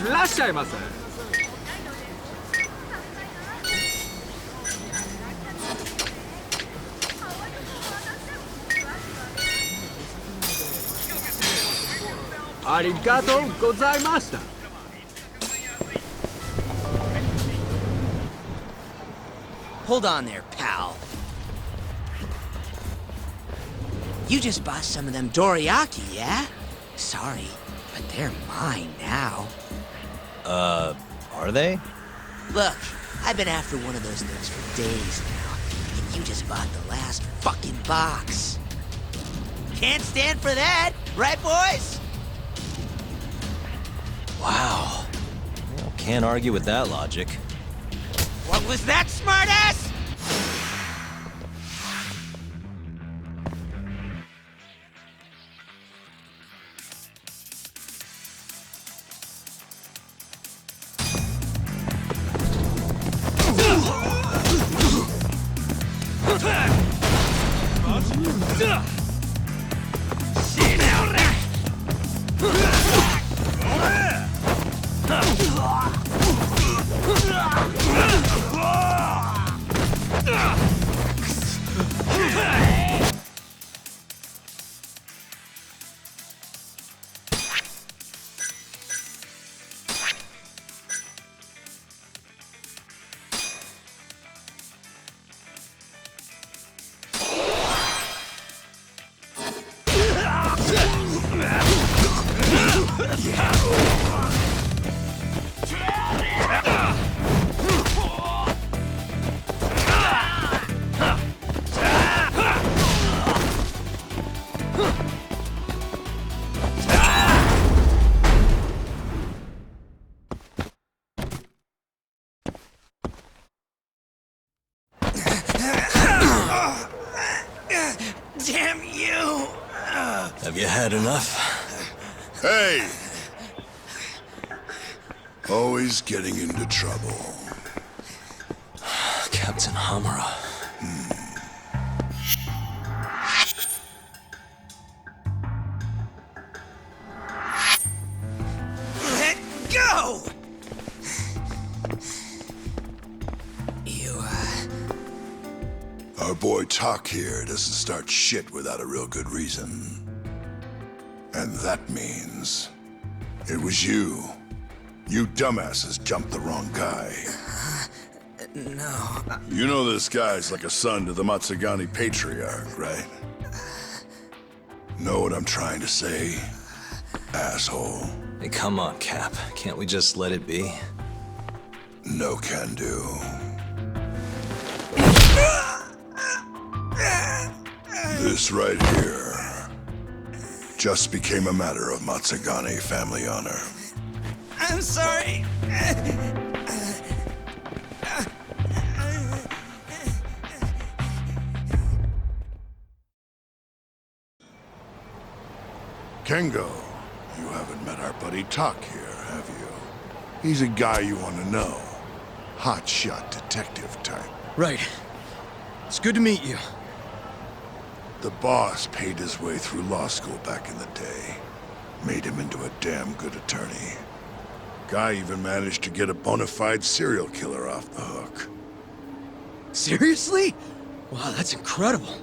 いらっしゃいませ。ありがとうございました。Hold on there, pal. You just bought some of them dorayaki, yeah? Sorry, but they're mine now. Are they? Look, I've been after one of those things for days now, and you just bought the last fucking box. Can't stand for that, right, boys? Wow. Well, can't argue with that logic. What was that, smartass? Damn you! Have you had enough? Hey! Always getting into trouble. Captain Hamura. Let go! You, Our boy Talk here doesn't start shit without a real good reason. And that means it was you. You dumbasses jumped the wrong guy. No. You know this guy's like a son to the Matsugani patriarch, right? Know what I'm trying to say? Asshole. Hey, come on, Cap. Can't we just let it be? No can do. This right here just became a matter of Matsugani family honor. I'm sorry. Kengo, you haven't met our buddy Talk here, have you? He's a guy you want to know. Hotshot detective type. Right. It's good to meet you. The boss paid his way through law school back in the day. Made him into a damn good attorney. Guy even managed to get a bona fide serial killer off the hook. Seriously? Wow, that's incredible.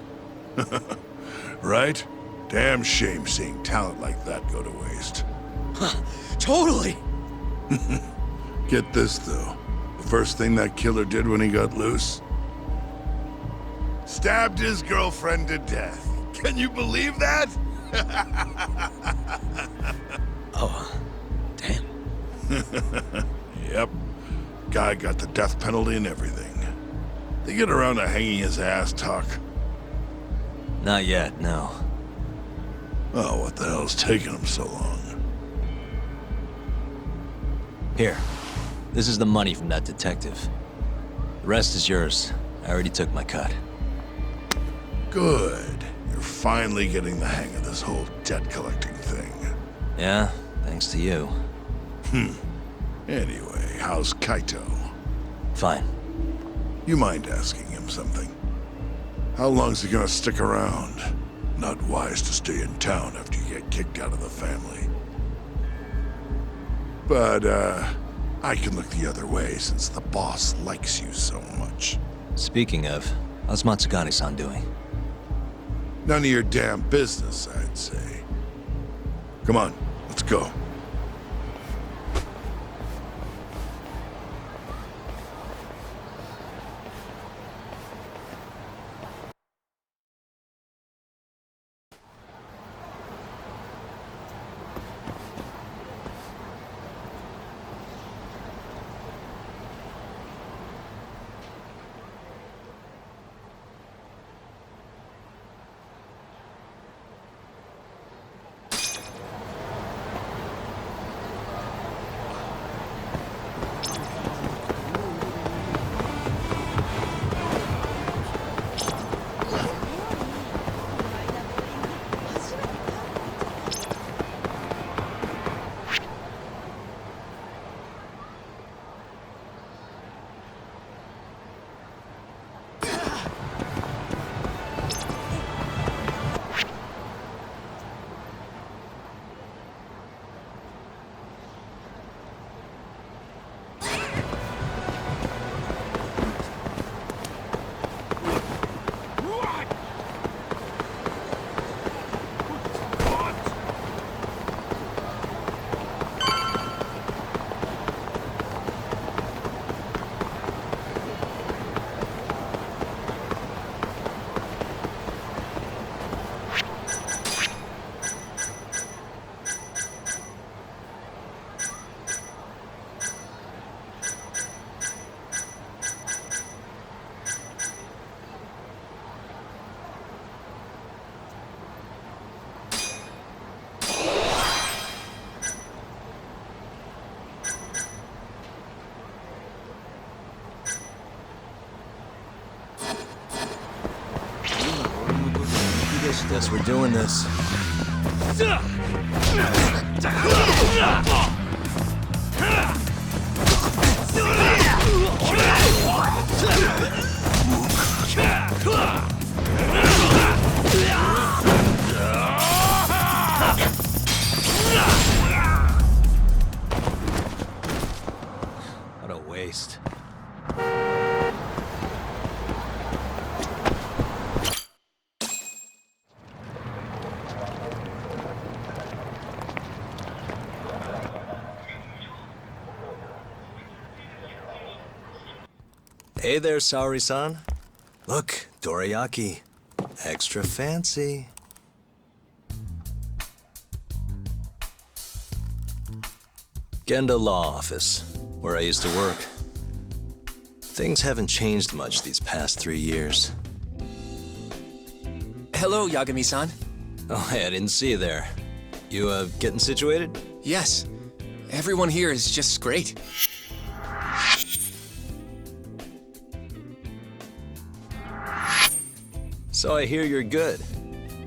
Right? Damn shame seeing talent like that go to waste. Huh, totally. Get this, though. The first thing that killer did when he got loose? Stabbed his girlfriend to death. Can you believe that? Oh, damn. Yep. Guy got the death penalty and everything. They get around to hanging his ass, Talk. Not yet, no. Oh, what the hell's taking him so long? Here. This is the money from that detective. The rest is yours. I already took my cut. Good. You're finally getting the hang of this whole debt collecting thing. Yeah? Thanks to you. Anyway, how's Kaito? Fine. You mind asking him something? How long's he gonna stick around? Not wise to stay in town after you get kicked out of the family. But, I can look the other way since the boss likes you so much. Speaking of, how's Matsugane-san doing? None of your damn business, I'd say. Come on, let's go. Guess we're doing this. What a waste. Hey there, Saori-san. Look, dorayaki. Extra fancy. Genda Law Office, where I used to work. Things haven't changed much these past 3 years. Hello, Yagami-san. Oh, hey, I didn't see you there. You, getting situated? Yes, everyone here is just great. So I hear you're good.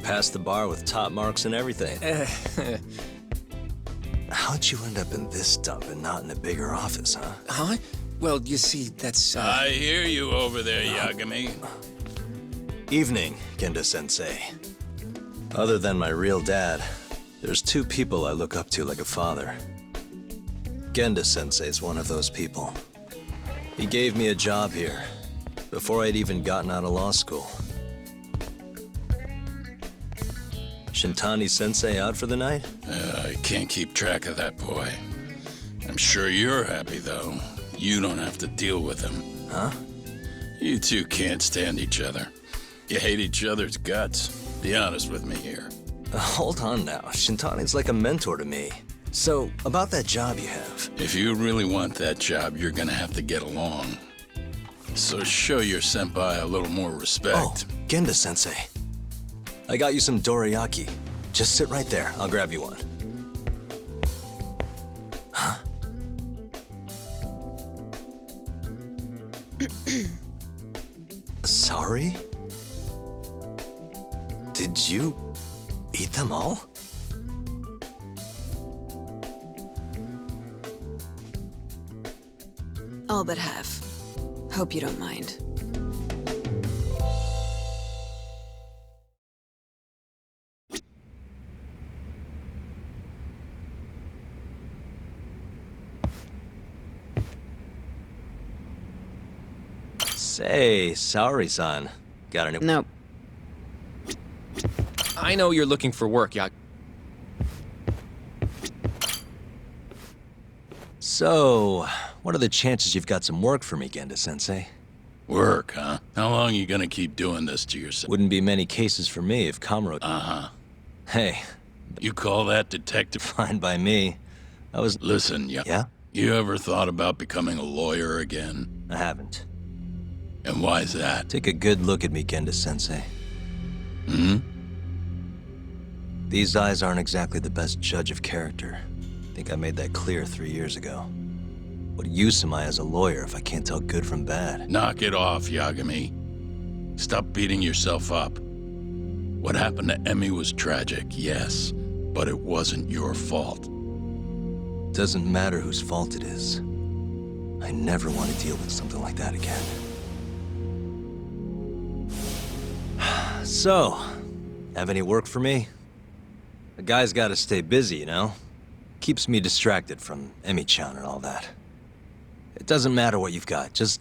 Passed the bar with top marks and everything. How'd you end up in this dump and not in a bigger office, huh? Huh? Well, you see, that's, I hear you over there, Yagami. Evening, Genda-sensei. Other than my real dad, there's 2 people I look up to like a father. Genda-sensei's one of those people. He gave me a job here, before I'd even gotten out of law school. Shintani-sensei out for the night? I can't keep track of that boy. I'm sure you're happy, though. You don't have to deal with him. Huh? You two can't stand each other. You hate each other's guts. Be honest with me here. Hold on now. Shintani's like a mentor to me. So, about that job you have. If you really want that job, you're gonna have to get along. So show your senpai a little more respect. Oh, Genda-sensei. I got you some dorayaki. Just sit right there. I'll grab you one. Huh? Sorry? Did you eat them all? All but half. Hope you don't mind. Say, Saori-san. Got any... Nope. I know you're looking for work, So, what are the chances you've got some work for me, Genda-sensei? Work, huh? How long you gonna keep doing this to yourself? Wouldn't be many cases for me if Kamuro... Uh-huh. Hey, You call that detective? fine by me. I was... Listen, Yeah? you ever thought about becoming a lawyer again? I haven't. And why's that? Take a good look at me, Genda-sensei. Hmm? These eyes aren't exactly the best judge of character. I think I made that clear 3 years ago. What use am I as a lawyer if I can't tell good from bad? Knock it off, Yagami. Stop beating yourself up. What happened to Emmy was tragic, yes, but it wasn't your fault. Doesn't matter whose fault it is. I never want to deal with something like that again. So, have any work for me? A guy's gotta stay busy, you know? Keeps me distracted from Emmy-chan and all that. It doesn't matter what you've got, just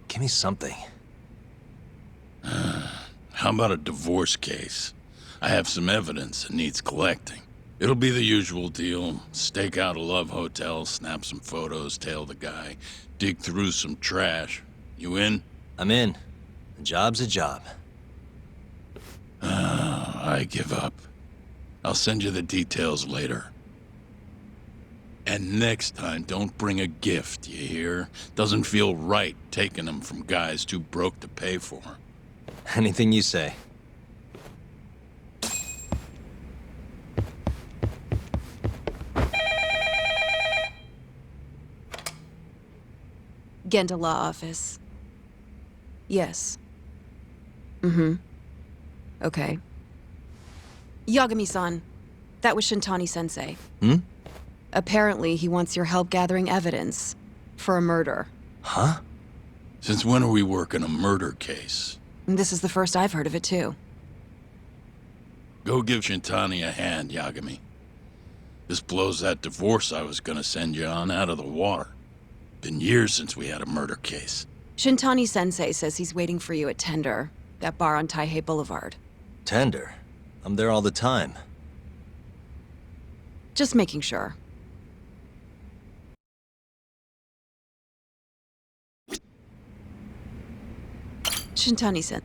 give me something. How about a divorce case? I have some evidence that needs collecting. It'll be the usual deal. Stake out a love hotel, snap some photos, tail the guy, dig through some trash. You in? I'm in. A job's a job. I give up. I'll send you the details later. And next time, don't bring a gift, you hear? Doesn't feel right taking them from guys too broke to pay for. Anything you say. Genda Law Office. Yes. Mm-hmm. Okay. Yagami-san, that was Shintani-sensei. Hmm? Apparently, he wants your help gathering evidence for a murder. Huh? Since when are we working a murder case? This is the first I've heard of it, too. Go give Shintani a hand, Yagami. This blows that divorce I was gonna send you on out of the water. Been years since we had a murder case. Shintani-sensei says he's waiting for you at Tender, that bar on Taihei Boulevard. Tender. I'm there all the time. Just making sure. Shintani-sen.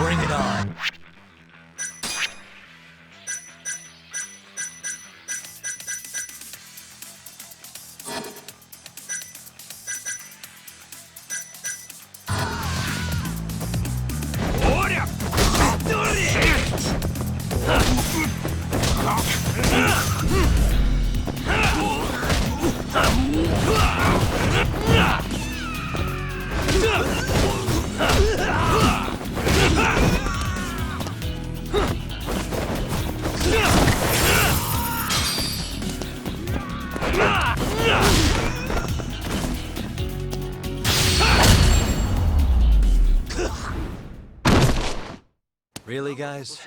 Bring it on. Really, guys?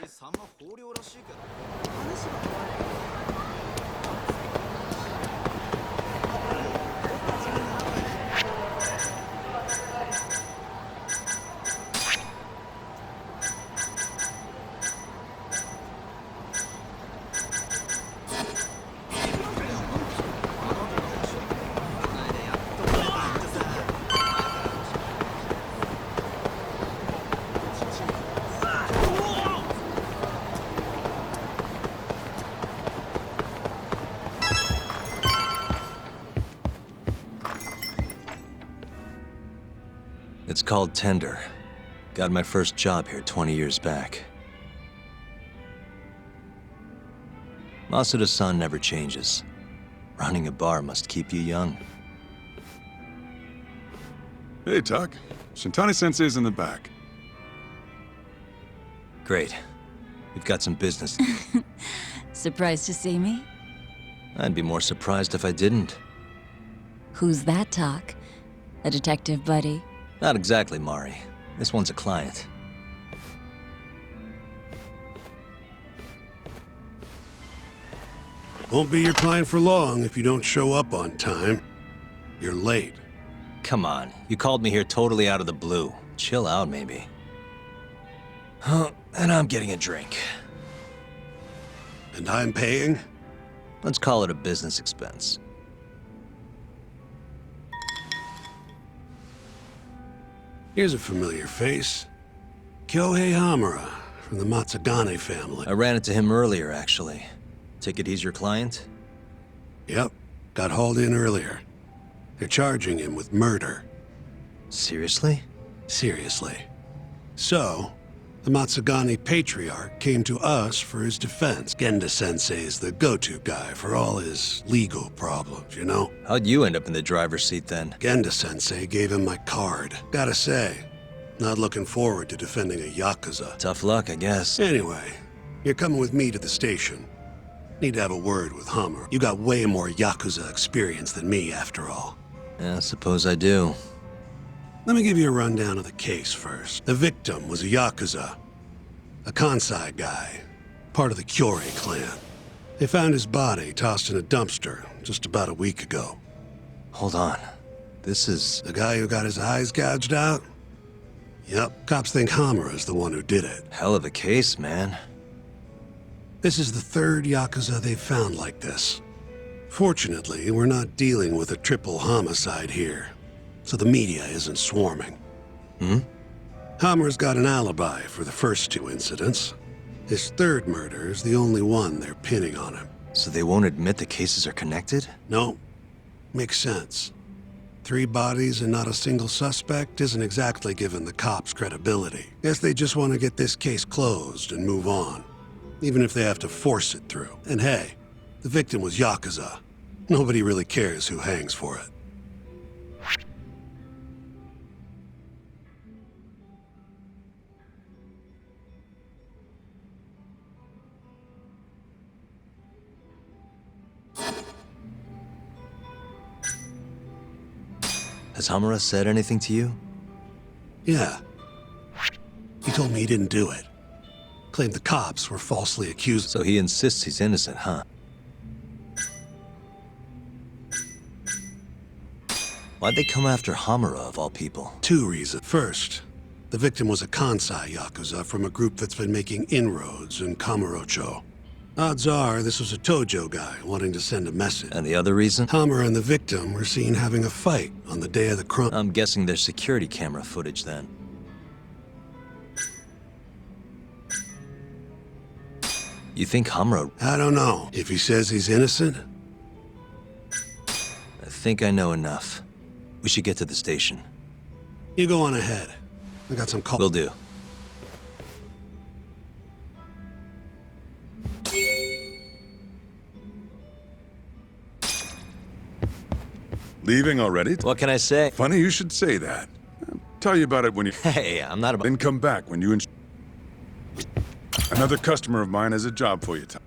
It's called Tender. Got my first job here 20 years back. Masuda-san never changes. Running a bar must keep you young. Hey, Tuck. Shintani-sensei's in the back. Great. We've got some business. Surprised to see me? I'd be more surprised if I didn't. Who's that, Talk? A detective buddy? Not exactly, Mari. This one's a client. Won't be your client for long if you don't show up on time. You're late. Come on, you called me here totally out of the blue. Chill out, maybe. Huh, and I'm getting a drink. And I'm paying? Let's call it a business expense. Here's a familiar face. Kyohei Hamura, from the Matsugane family. I ran into him earlier, actually. Ticket he's your client? Yep, got hauled in earlier. They're charging him with murder. Seriously? Seriously. So, the Matsugane patriarch came to us for his defense. Genda-sensei's the go-to guy for all his legal problems, you know? How'd you end up in the driver's seat then? Genda-sensei gave him my card. Gotta say, not looking forward to defending a Yakuza. Tough luck, I guess. Anyway, you're coming with me to the station. Need to have a word with Hamura. You got way more Yakuza experience than me, after all. Yeah, suppose I do. Let me give you a rundown of the case first. The victim was a Yakuza. A Kansai guy. Part of the Kyorei clan. They found his body tossed in a dumpster just about a week ago. Hold on. This is... The guy who got his eyes gouged out? Yep. Cops think Hamura's the one who did it. hell of a case, man. This is the third Yakuza they've found like this. Fortunately, we're not dealing with a triple homicide here, so the media isn't swarming. Hamura's got an alibi for the first two incidents. His third murder is the only one they're pinning on him. So they won't admit the cases are connected? No, makes sense. 3 bodies and not a single suspect isn't exactly giving the cops credibility. Guess they just want to get this case closed and move on, even if they have to force it through. And hey, the victim was Yakuza. Nobody really cares who hangs for it. Has Hamura said anything to you? Yeah. He told me he didn't do it. Claimed the cops were falsely accused. So he insists he's innocent, huh? Why'd they come after Hamura, of all people? 2 reasons. First, the victim was a Kansai Yakuza from a group that's been making inroads in Kamurocho. Odds are this was a Tojo guy wanting to send a message. And the other reason? Hamura and the victim were seen having a fight on the day of the crime. I'm guessing there's security camera footage then. You think Hamura... I don't know. If he says he's innocent? I think I know enough. We should get to the station. You go on ahead. I got some call. Will do. Leaving already? What can I say? Funny you should say that. I'll tell you about it when you... Hey, I'm not about... Then come back when you... Another customer of mine has a job for you, Tom.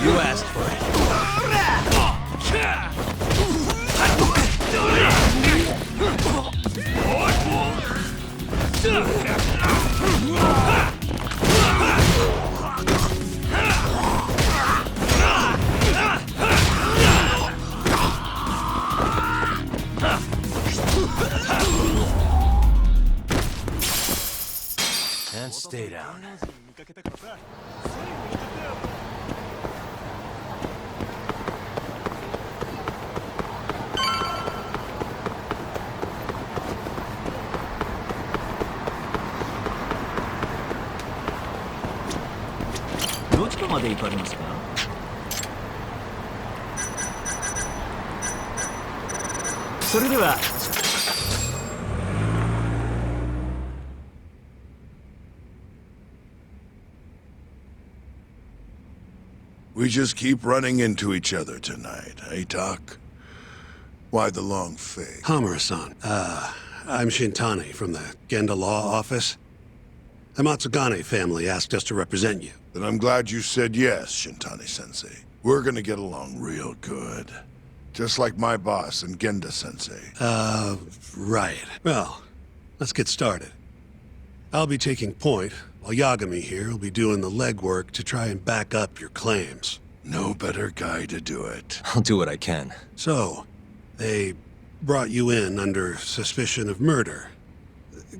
You asked for it. And stay down. まで行かれますか? We just keep running into each other tonight, eh, Doc? Why the long face? Hamura-san, I'm Shintani from the Genda Law Office. The Matsugane family asked us to represent you. Then I'm glad you said yes, Shintani-sensei. We're gonna get along real good. Just like my boss and Genda-sensei. Right. Well, let's get started. I'll be taking point, while Yagami here will be doing the legwork to try and back up your claims. No better guy to do it. I'll do what I can. So, they brought you in under suspicion of murder.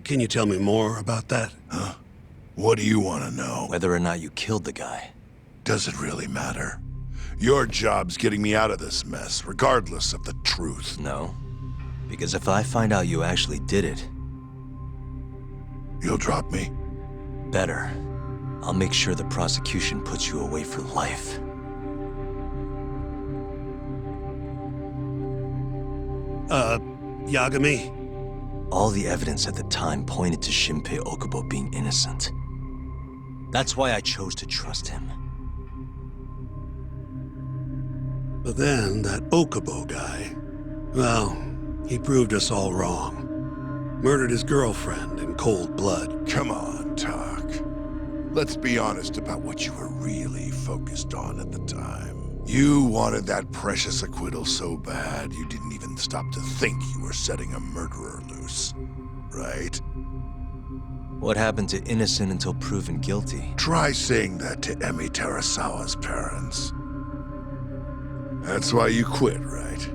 Can you tell me more about that? Huh? What do you want to know? Whether or not you killed the guy. Does it really matter? Your job's getting me out of this mess, regardless of the truth. No. Because if I find out you actually did it... You'll drop me? Better. I'll make sure the prosecution puts you away for life. Yagami? All the evidence at the time pointed to Shinpei Okubo being innocent. That's why I chose to trust him. But then, that Okubo guy, well, he proved us all wrong. Murdered his girlfriend in cold blood. Come on, Talk. Let's be honest about what you were really focused on at the time. You wanted that precious acquittal so bad, you didn't even stop to think you were setting a murderer loose. Right? What happened to innocent until proven guilty? Try saying that to Emi Terasawa's parents. That's why you quit, right?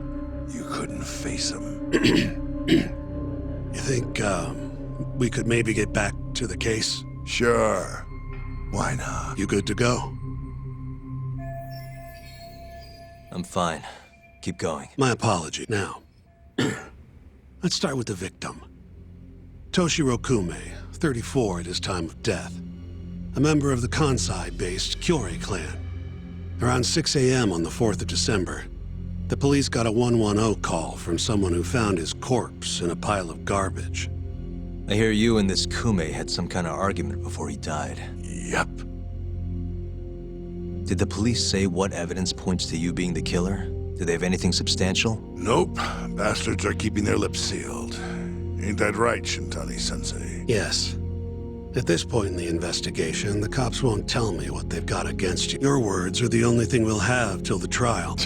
You couldn't face him. You think, we could maybe get back to the case? Sure. Why not? You good to go? I'm fine. Keep going. My apology. Now, let's start with the victim. Toshiro Kume, 34 at his time of death. A member of the Kansai-based Kyorei clan. Around 6 a.m. on the 4th of December, the police got a 110 call from someone who found his corpse in a pile of garbage. I hear you and this Kume had some kind of argument before he died. Yep. Did the police say what evidence points to you being the killer? Do they have anything substantial? Nope. Bastards are keeping their lips sealed. Ain't that right, Shintani-sensei? Yes. At this point in the investigation, the cops won't tell me what they've got against you. Your words are the only thing we'll have till the trial.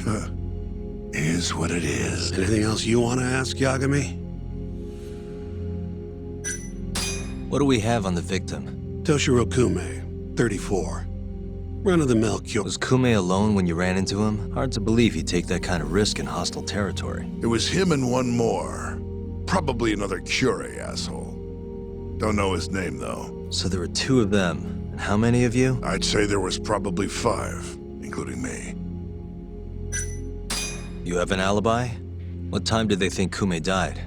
Is what it is. Anything else you want to ask, Yagami? What do we have on the victim? Toshiro Kume, 34. Run-of-the-mill Kyo. Was Kume alone when you ran into him? Hard to believe he'd take that kind of risk in hostile territory. It was him and one more. Probably another Kyorei asshole. Don't know his name, though. So there were 2 of them. And how many of you? I'd say there was probably 5, including me. You have an alibi? What time did they think Kume died?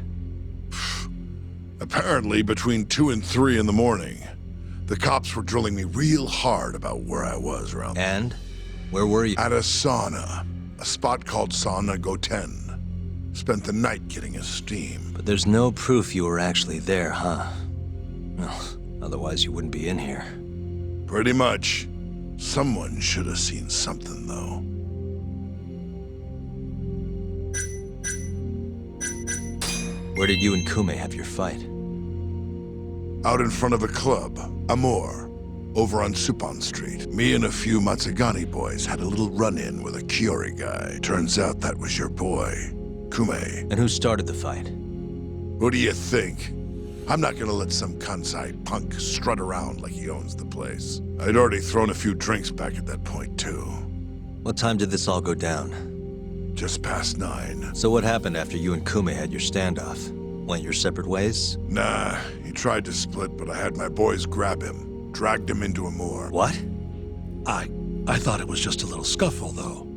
Apparently between 2 and 3 in the morning. The cops were drilling me real hard about where I was around. And? Where were you? At a sauna. A spot called Sauna Goten. Spent the night getting a steam. But there's no proof you were actually there, huh? Well, otherwise you wouldn't be in here. Pretty much. Someone should have seen something, though. Where did you and Kume have your fight? Out in front of a club, Hamura, over on Suppan Street. Me and a few Matsugane boys had a little run-in with a Kyorei guy. Turns out that was your boy, Kume. And who started the fight? Who do you think? I'm not gonna let some Kansai punk strut around like he owns the place. I'd already thrown a few drinks back at that point, too. What time did this all go down? Just past 9. So what happened after you and Kume had your standoff? Went your separate ways? Nah, he tried to split, but I had my boys grab him. Dragged him into Hamura. What? I thought it was just a little scuffle, though.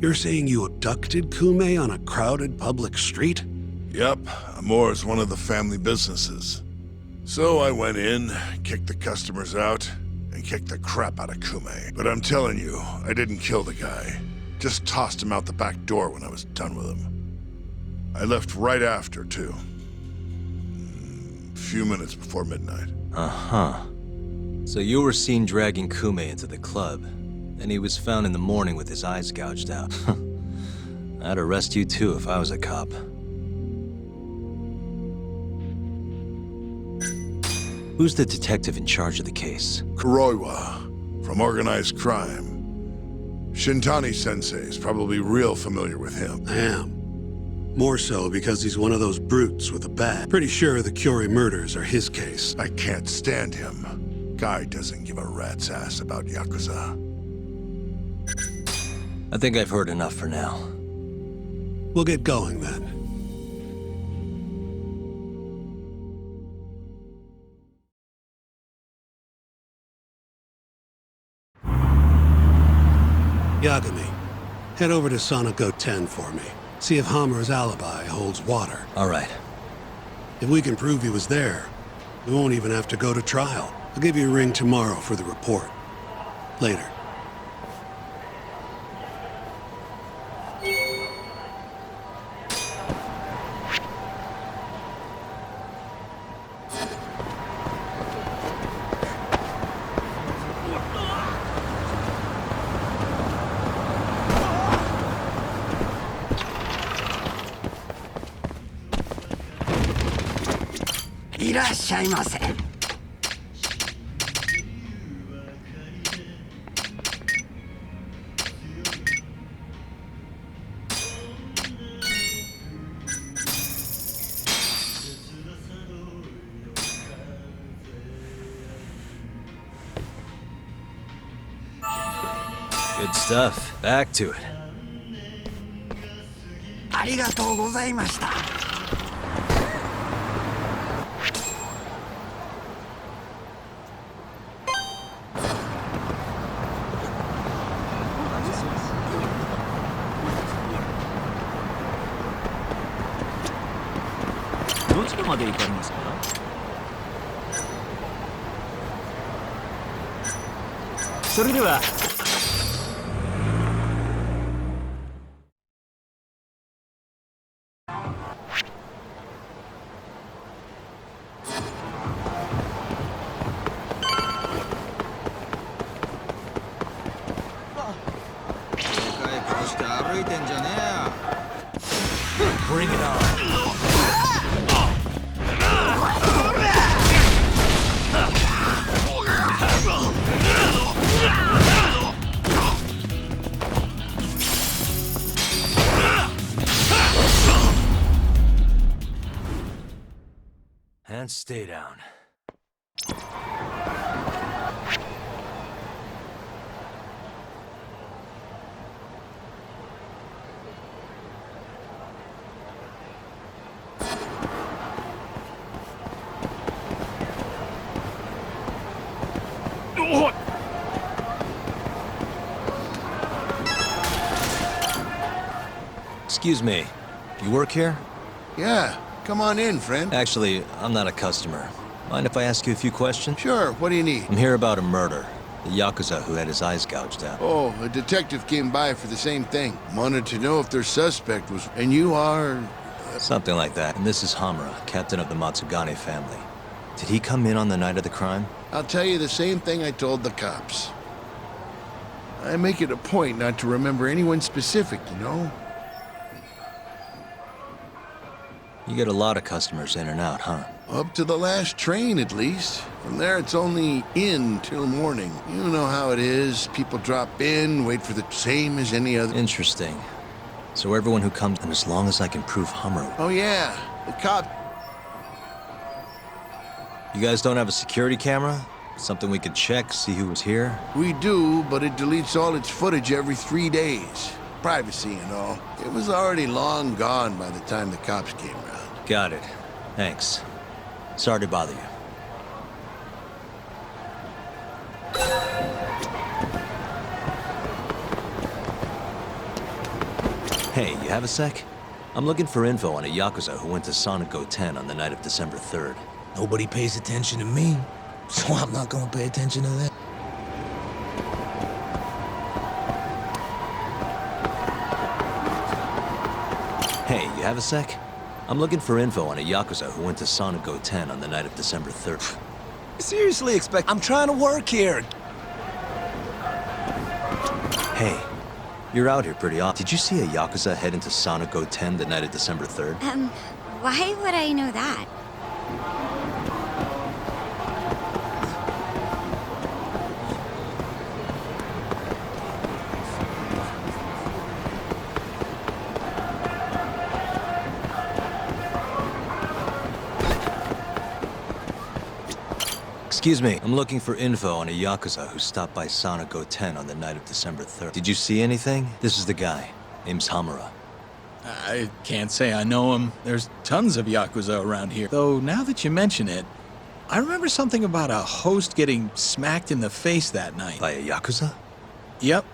You're saying you abducted Kume on a crowded public street? Yep, Hamura's one of the family businesses. So I went in, kicked the customers out, and kicked the crap out of Kume. But I'm telling you, I didn't kill the guy. Just tossed him out the back door when I was done with him. I left right after, too. A few minutes before midnight. Uh-huh. So you were seen dragging Kume into the club, and he was found in the morning with his eyes gouged out. I'd arrest you too if I was a cop. Who's the detective in charge of the case? Kuroiwa, from organized crime. Shintani-sensei is probably real familiar with him. Damn. More so because he's one of those brutes with a bat. Pretty sure the Curie murders are his case. I can't stand him. Guy doesn't give a rat's ass about Yakuza. I think I've heard enough for now. We'll get going then. Yagami, head over to Sonico 10 for me. See if Hamura's alibi holds water. All right. If we can prove he was there, we won't even have to go to trial. I'll give you a ring tomorrow for the report. Later. Good stuff. Back to it. ありがとうございました。どちらまで行かれますか？それでは。Bring it on. And stay down. Excuse me, you work here? Yeah, come on in, friend. Actually, I'm not a customer. Mind if I ask you a few questions? Sure, what do you need? I'm here about a murder. The Yakuza who had his eyes gouged out. Oh, a detective came by for the same thing. Wanted to know if their suspect was... And you are... Something like that. And this is Hamura, captain of the Matsugane family. Did he come in on the night of the crime? I'll tell you the same thing I told the cops. I make it a point not to remember anyone specific, you know? You get a lot of customers in and out, huh? Up to the last train, at least. From there, it's only in till morning. You know how it is. People drop in, wait for the same as any other... Interesting. So everyone who comes, and as long as I can prove Hamura... Oh, yeah. The cop... You guys don't have a security camera? Something we could check, see who was here? We do, but it deletes all its footage every 3 days. Privacy and all. It was already long gone by the time the cops came around. Got it. Thanks. Sorry to bother you. Hey, you have a sec? I'm looking for info on a Yakuza who went to Sonico 10 on the night of December 3rd. Nobody pays attention to me, so I'm not gonna pay attention to them. have a sec? I'm looking for info on a Yakuza who went to Sonic 10 on the night of December 3rd. Seriously expect... I'm trying to work here. Hey, you're out here pretty often. Did you see a Yakuza head into Sonic 10 the night of December 3rd? Why would I know that? Excuse me, I'm looking for info on a Yakuza who stopped by Sonic 10 on the night of December 3rd. Did you see anything? This is the guy. Name's Hamura. I can't say I know him. There's tons of Yakuza around here. Though, now that you mention it, I remember something about a host getting smacked in the face that night. By a Yakuza? Yep.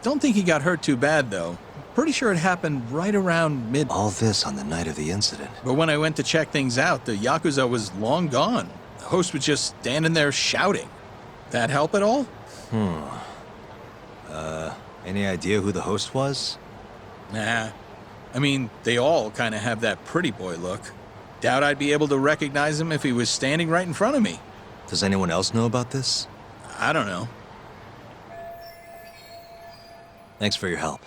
Don't think he got hurt too bad, though. Pretty sure it happened right around mid... All this on the night of the incident. But when I went to check things out, the Yakuza was long gone. The host was just standing there shouting. That help at all? Any idea who the host was? Nah. I mean, they all kind of have that pretty boy look. Doubt I'd be able to recognize him if he was standing right in front of me. Does anyone else know about this? I don't know. Thanks for your help.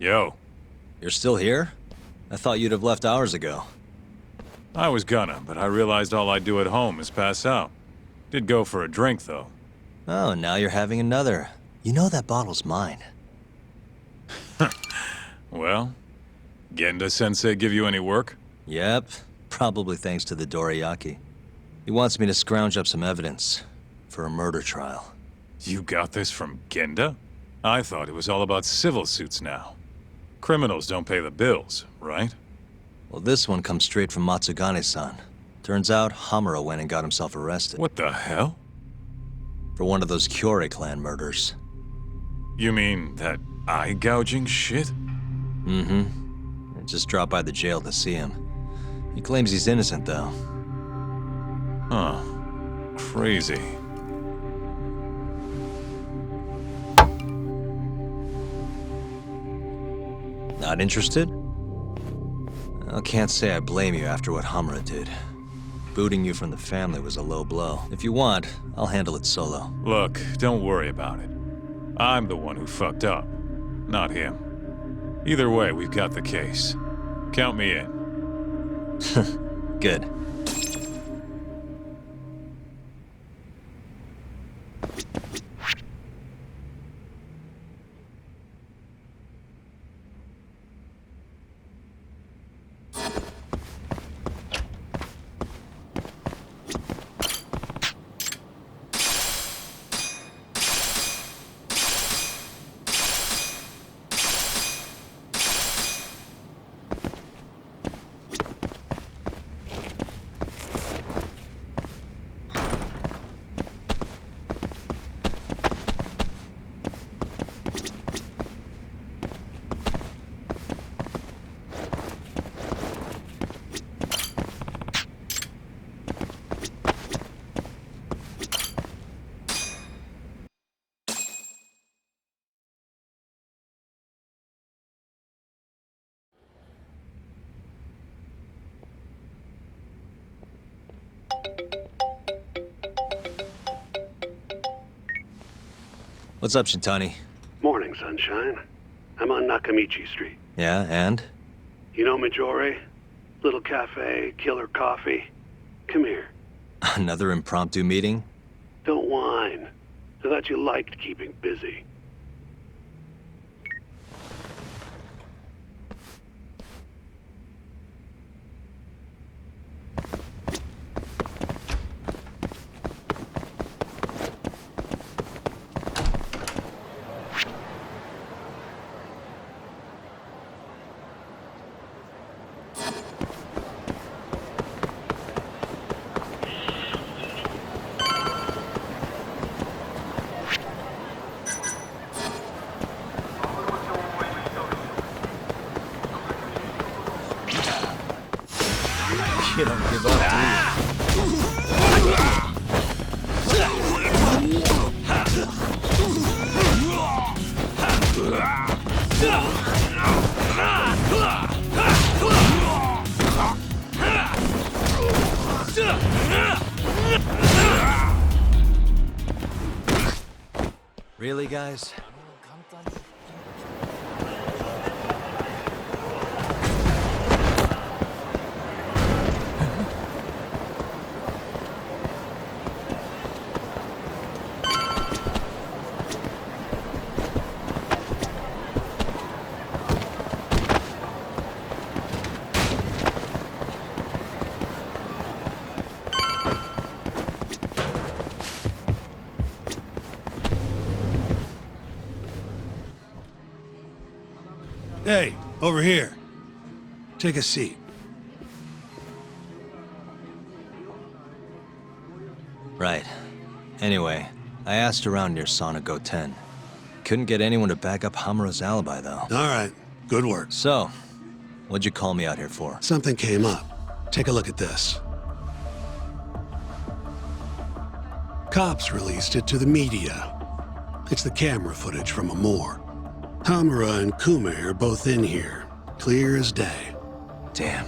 Yo. You're still here? I thought you'd have left hours ago. I was gonna, but I realized all I do at home is pass out. Did go for a drink, though. Oh, now you're having another. You know that bottle's mine. Well, Genda-sensei give you any work? Yep, probably thanks to the dorayaki. He wants me to scrounge up some evidence for a murder trial. You got this from Genda? I thought it was all about civil suits now. Criminals don't pay the bills, right? Well, this one comes straight from Matsugane-san. Turns out Hamura went and got himself arrested. What the hell? For one of those Kyorei clan murders. You mean that eye-gouging shit? Mm-hmm. I just dropped by the jail to see him. He claims he's innocent, though. Huh. Crazy. Not interested? I can't say I blame you after what Hamura did. Booting you from the family was a low blow. If you want, I'll handle it solo. Look, don't worry about it. I'm the one who fucked up, not him. Either way, we've got the case. Count me in. Good. What's up, Shintani? Morning, sunshine. I'm on Nakamichi Street. Yeah, and? You know Majore? Little cafe, killer coffee. Come here. Another impromptu meeting? Don't whine. I thought you liked keeping busy. Really, guys? Hey, over here. Take a seat. Right. Anyway, I asked around near Sonic 10. Couldn't get anyone to back up Hamura's alibi, though. All right, good work. So, what'd you call me out here for? Something came up. Take a look at this. Cops released it to the media. It's the camera footage from Hamura. Hamura and Kume are both in here, clear as day. Damn.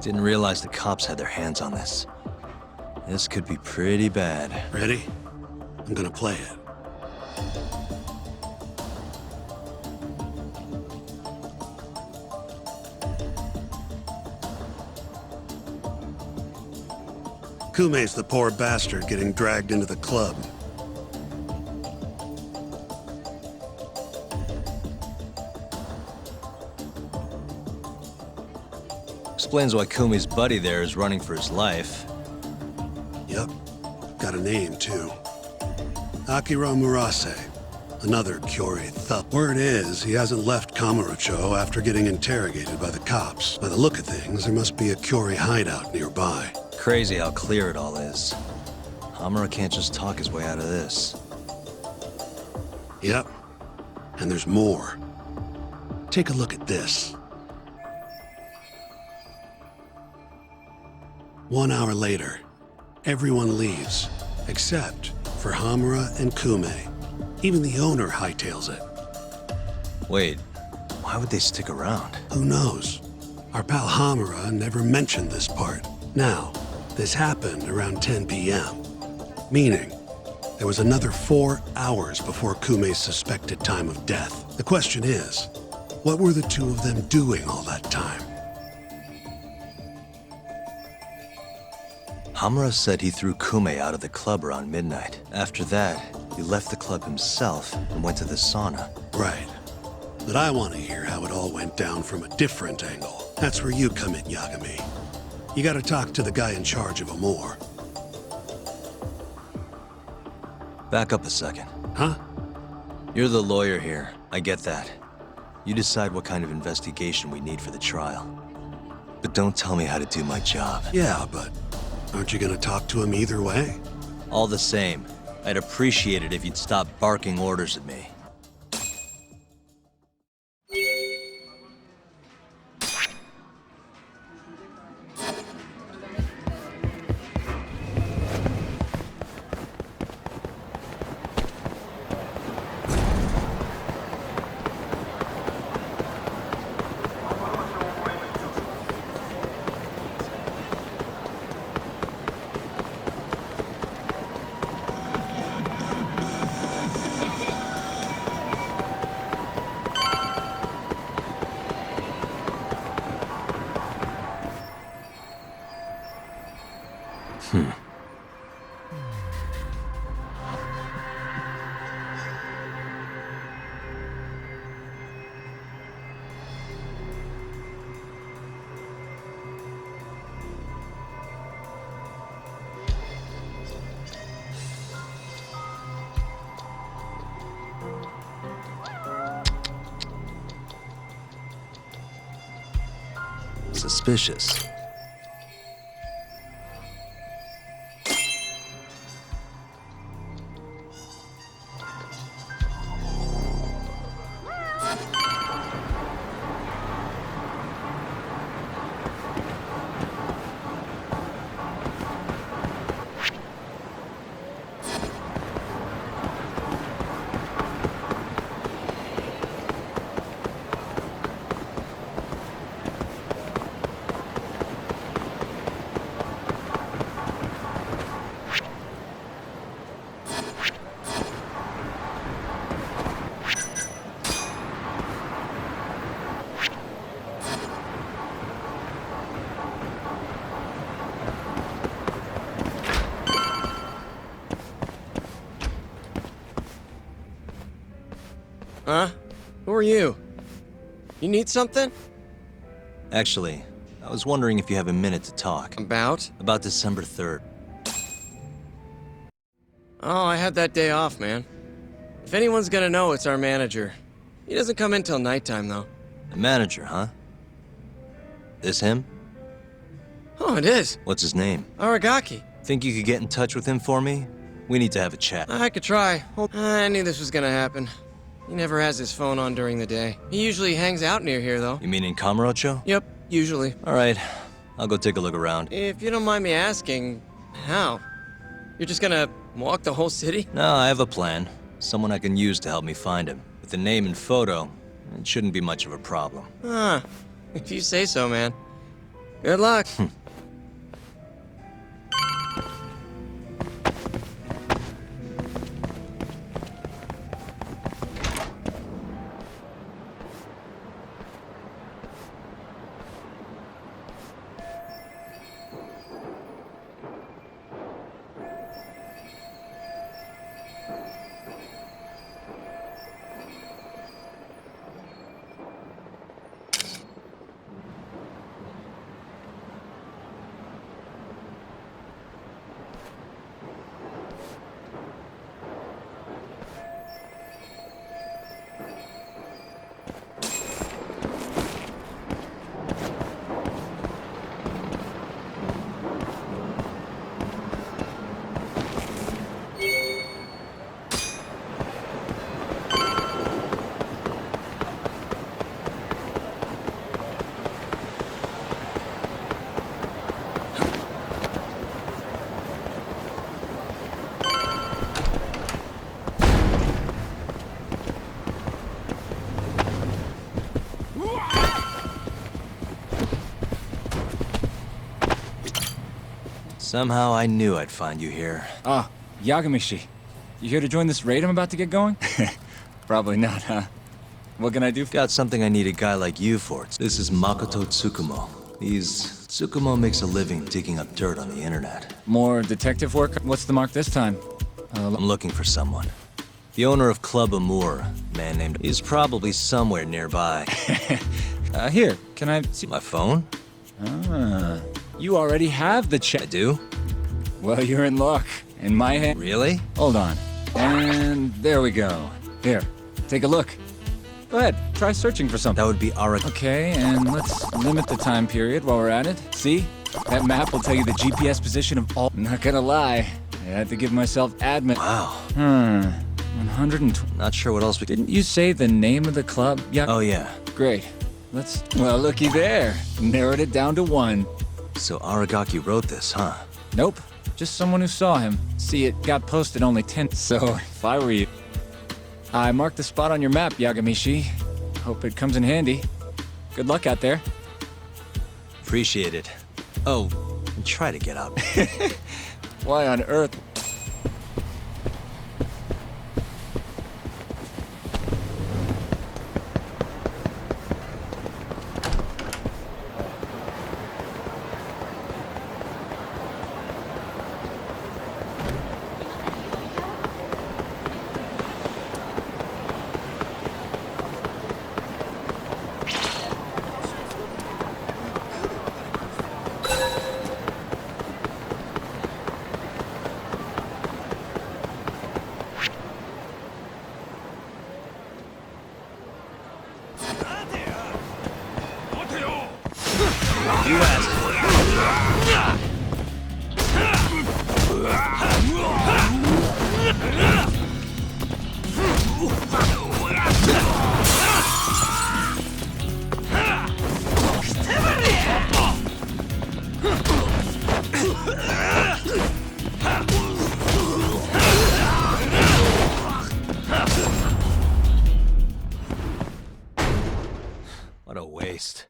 Didn't realize the cops had their hands on this. This could be pretty bad. Ready? I'm gonna play it. Kume's the poor bastard getting dragged into the club. Explains why Kumi's buddy there is running for his life. Yep. Got a name, too. Akira Murase. Another Kyori thup. Word is, he hasn't left Kamurocho after getting interrogated by the cops. By the look of things, there must be a Kyori hideout nearby. Crazy how clear it all is. Hamura can't just talk his way out of this. Yep. And there's more. Take a look at this. 1 hour later, everyone leaves, except for Hamura and Kume. Even the owner hightails it. Wait, why would they stick around? Who knows? Our pal Hamura never mentioned this part. Now, this happened around 10 p.m., meaning there was another 4 hours before Kume's suspected time of death. The question is, what were the two of them doing all that time? Hamura said he threw Kume out of the club around midnight. After that, he left the club himself and went to the sauna. Right. But I want to hear how it all went down from a different angle. That's where you come in, Yagami. You gotta talk to the guy in charge of Hamura. Back up a second. Huh? You're the lawyer here. I get that. You decide what kind of investigation we need for the trial. But don't tell me how to do my job. Yeah, but aren't you gonna talk to him either way? All the same, I'd appreciate it if you'd stop barking orders at me. Suspicious. Huh? Who are you? You need something? Actually, I was wondering if you have a minute to talk. About? About December 3rd. Oh, I had that day off, man. If anyone's gonna know, it's our manager. He doesn't come in till nighttime, though. The manager, huh? This him? Oh, it is. What's his name? Aragaki. Think you could get in touch with him for me? We need to have a chat. I could try. I knew this was gonna happen. He never has his phone on during the day. He usually hangs out near here, though. You mean in Kamurocho? Yep, usually. Alright, I'll go take a look around. If you don't mind me asking, how? You're just gonna walk the whole city? No, I have a plan. Someone I can use to help me find him. With the name and photo, it shouldn't be much of a problem. Huh. If you say so, man. Good luck. Somehow I knew I'd find you here. Ah, Yagamishi. You here to join this raid I'm about to get going? Probably not, huh? What can I do? Got something I need a guy like you for. This is Makoto Tsukumo. Tsukumo makes a living digging up dirt on the internet. More detective work? What's the mark this time? I'm looking for someone. The owner of Club Hamura, a man named... He's probably somewhere nearby. Here, can I see... My phone? Ah, you already have the check. I do? Well, you're in luck. In my hand... Really? Hold on. And there we go. Here, take a look. Go ahead, try searching for something. That would be our... Okay, and let's limit the time period while we're at it. See? That map will tell you the GPS position of all... Not gonna lie, I had to give myself admin. Wow. 120... Not sure what else we... Didn't you say the name of the club? Yeah. Oh, yeah. Great. Let's... Well, looky there. Narrowed it down to 1. So Aragaki wrote this, huh? Nope. Just someone who saw him. See, it got posted only 10... So, if I were you... I marked the spot on your map, Yagamishi. Hope it comes in handy. Good luck out there. Appreciate it. Oh, and try to get up. Why on earth... You asked for it. What a waste.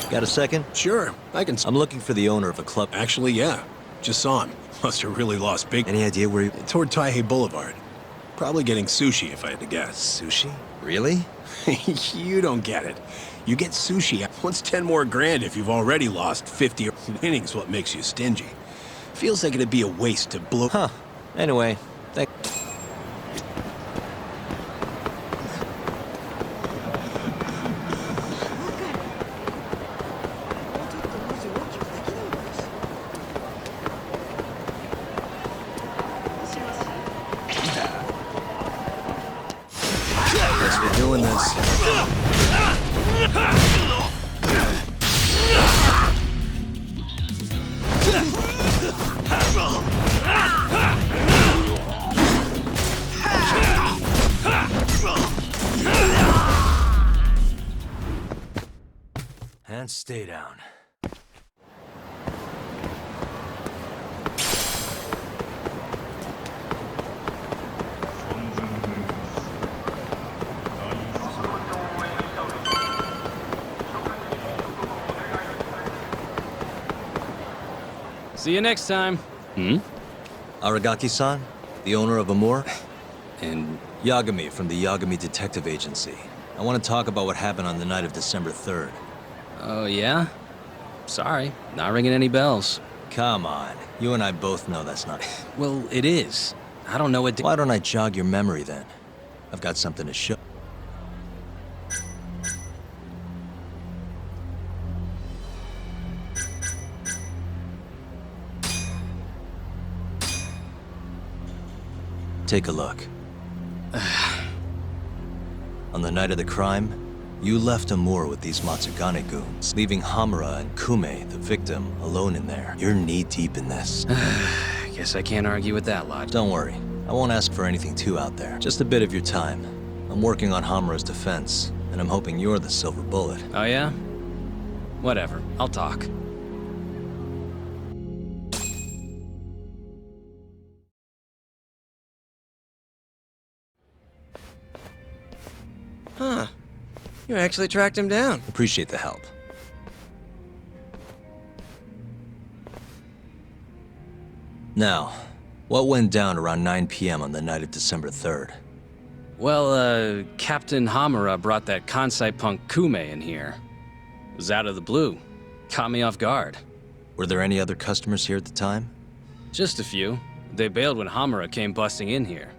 Got a second? Sure, I can... I'm looking for the owner of a club. Actually, yeah. Just saw him. Must have really lost big... Any idea where he... Toward Taihei Boulevard. Probably getting sushi, if I had to guess. Sushi? Really? You don't get it. You get sushi. What's 10 more grand if you've already lost 50? Winning's what makes you stingy. Feels like it'd be a waste to blow. Huh. Anyway, thank. Guess we're doing this. And stay down. See you next time. Aragaki-san, the owner of Hamura? And Yagami from the Yagami Detective Agency. I want to talk about what happened on the night of December 3rd. oh yeah? Sorry, not ringing any bells. Come on, you and I both know that's not... Well, it is. I don't know what... Why don't I jog your memory then? I've got something to show. Take a look. On the night of the crime, you left Hamura with these Matsugane goons, leaving Hamura and Kume, the victim, alone in there. You're knee-deep in this. Guess I can't argue with that logic. Don't worry. I won't ask for anything too out there. Just a bit of your time. I'm working on Hamura's defense, and I'm hoping you're the silver bullet. Oh yeah? Whatever, I'll talk. Huh. You actually tracked him down. Appreciate the help. Now, what went down around 9 p.m. on the night of December 3rd? Well, Captain Hamura brought that Kansai punk Kume in here. It was out of the blue. Caught me off guard. Were there any other customers here at the time? Just a few. They bailed when Hamura came busting in here.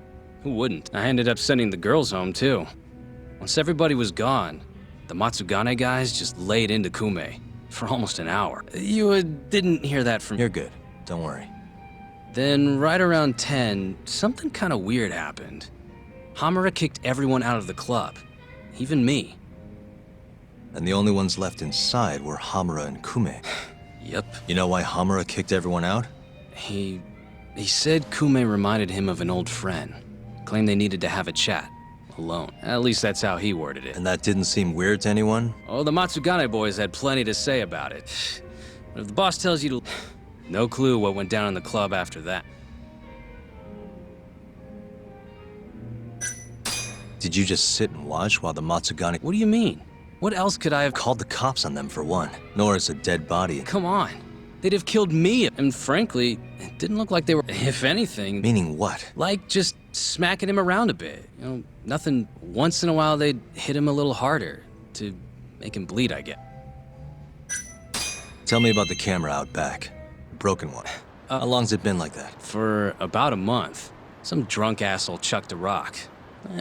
Who wouldn't? I ended up sending the girls home, too. Once everybody was gone, the Matsugane guys just laid into Kume for almost an hour. You didn't hear that from... You're good. Don't worry. Then, right around 10, something kind of weird happened. Hamura kicked everyone out of the club. Even me. And the only ones left inside were Hamura and Kume. Yep. You know why Hamura kicked everyone out? He said Kume reminded him of an old friend. Claimed they needed to have a chat. Alone. At least that's how he worded it. And that didn't seem weird to anyone? Oh, the Matsugane boys had plenty to say about it. But if the boss tells you to... No clue what went down in the club after that. Did you just sit and watch while the Matsugane... What do you mean? What else could I have... Called the cops on them for one. Nor is a dead body. Come on. They'd have killed me. And frankly, it didn't look like they were... If anything... Meaning what? Like just smacking him around a bit. You know, nothing... Once in a while they'd hit him a little harder. To make him bleed, I guess. Tell me about the camera out back. The broken one. How long's it been like that? For about a month. Some drunk asshole chucked a rock.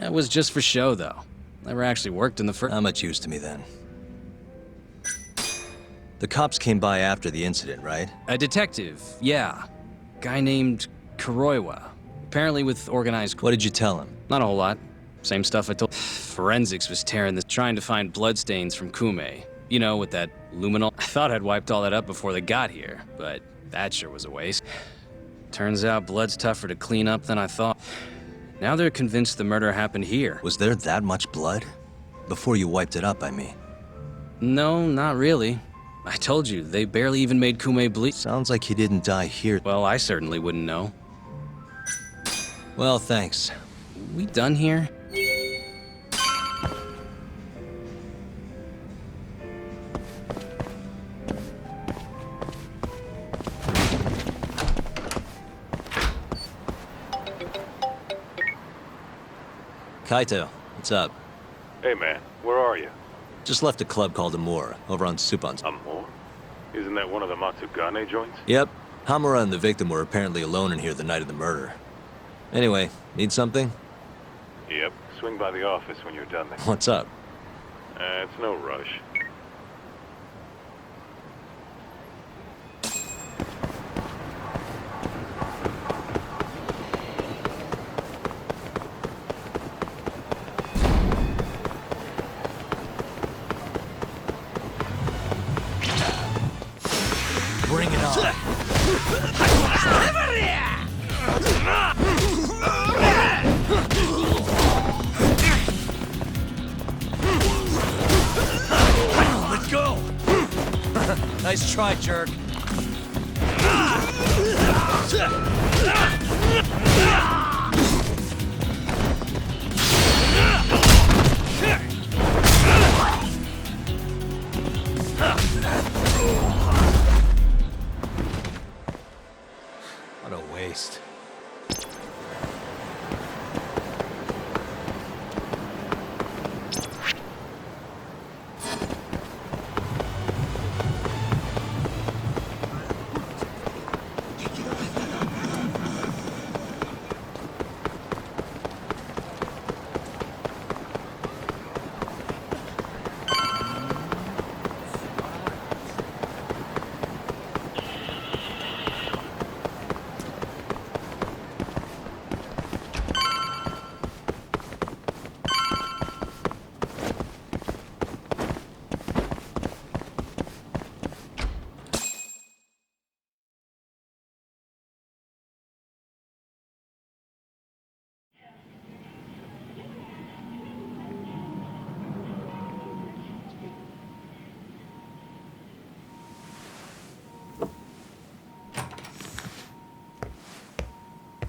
It was just for show, though. Never actually worked in the first... Not much use to me, then. The cops came by after the incident, right? A detective, yeah. Guy named Kuroiwa. Apparently with organized... What did you tell him? Not a whole lot. Same stuff I told... Forensics was tearing this... Trying to find bloodstains from Kume. You know, with that luminol... I thought I'd wiped all that up before they got here, but that sure was a waste. Turns out blood's tougher to clean up than I thought. Now they're convinced the murder happened here. Was there that much blood? Before you wiped it up, I mean. No, not really. I told you, they barely even made Kume bleed. Sounds like he didn't die here. Well, I certainly wouldn't know. Well, thanks. We done here? Kaito, what's up? Hey man, where are you? Just left a club called Hamura, over on Supan. Hamura? Isn't that one of the Matsugane joints? Yep. Hamura and the victim were apparently alone in here the night of the murder. Anyway, need something? Yep. Swing by the office when you're done there. What's up? It's no rush. Bring it on. Let's go! Nice try, jerk. What a waste.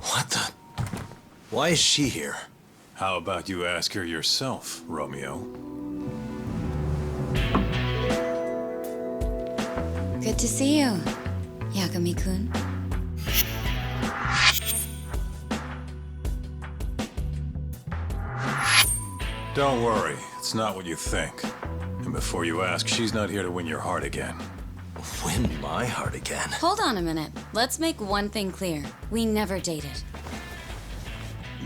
What the? Why is she here? How about you ask her yourself, Romeo? Good to see you, Yagami-kun. Don't worry, it's not what you think. And before you ask, she's not here to win your heart again. Win my heart again? Hold on a minute. Let's make one thing clear. We never dated.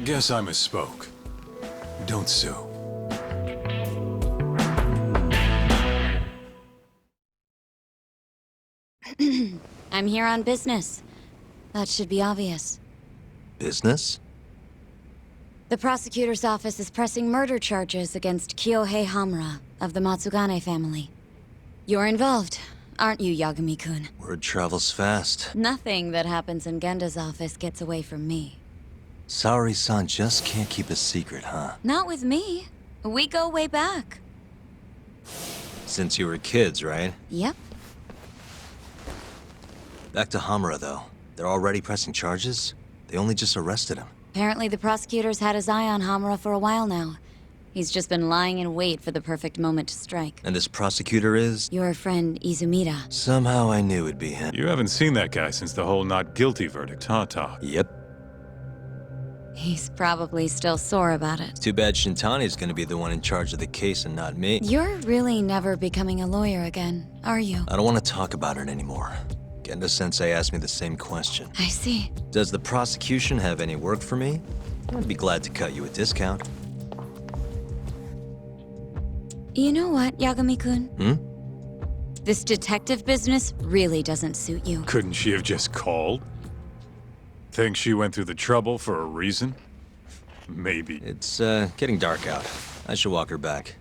Guess I misspoke. Don't sue. I'm here on business. That should be obvious. Business? The prosecutor's office is pressing murder charges against Kyohei Hamura of the Matsugane family. You're involved, aren't you, Yagami-kun? Word travels fast. Nothing that happens in Genda's office gets away from me. Saori-san just can't keep a secret, huh? Not with me. We go way back. Since you were kids, right? Yep. Back to Hamura, though. They're already pressing charges? They only just arrested him. Apparently the prosecutor's had his eye on Hamura for a while now. He's just been lying in wait for the perfect moment to strike. And this prosecutor is? Your friend Izumida. Somehow I knew it'd be him. You haven't seen that guy since the whole not guilty verdict, huh, Todd? Yep. He's probably still sore about it. Too bad Shintani's gonna be the one in charge of the case and not me. You're really never becoming a lawyer again, are you? I don't want to talk about it anymore. Genda-sensei asked me the same question. I see. Does the prosecution have any work for me? I'd be glad to cut you a discount. You know what, Yagami-kun? Hmm? This detective business really doesn't suit you. Couldn't she have just called? Think she went through the trouble for a reason? Maybe. It's, getting dark out. I should walk her back.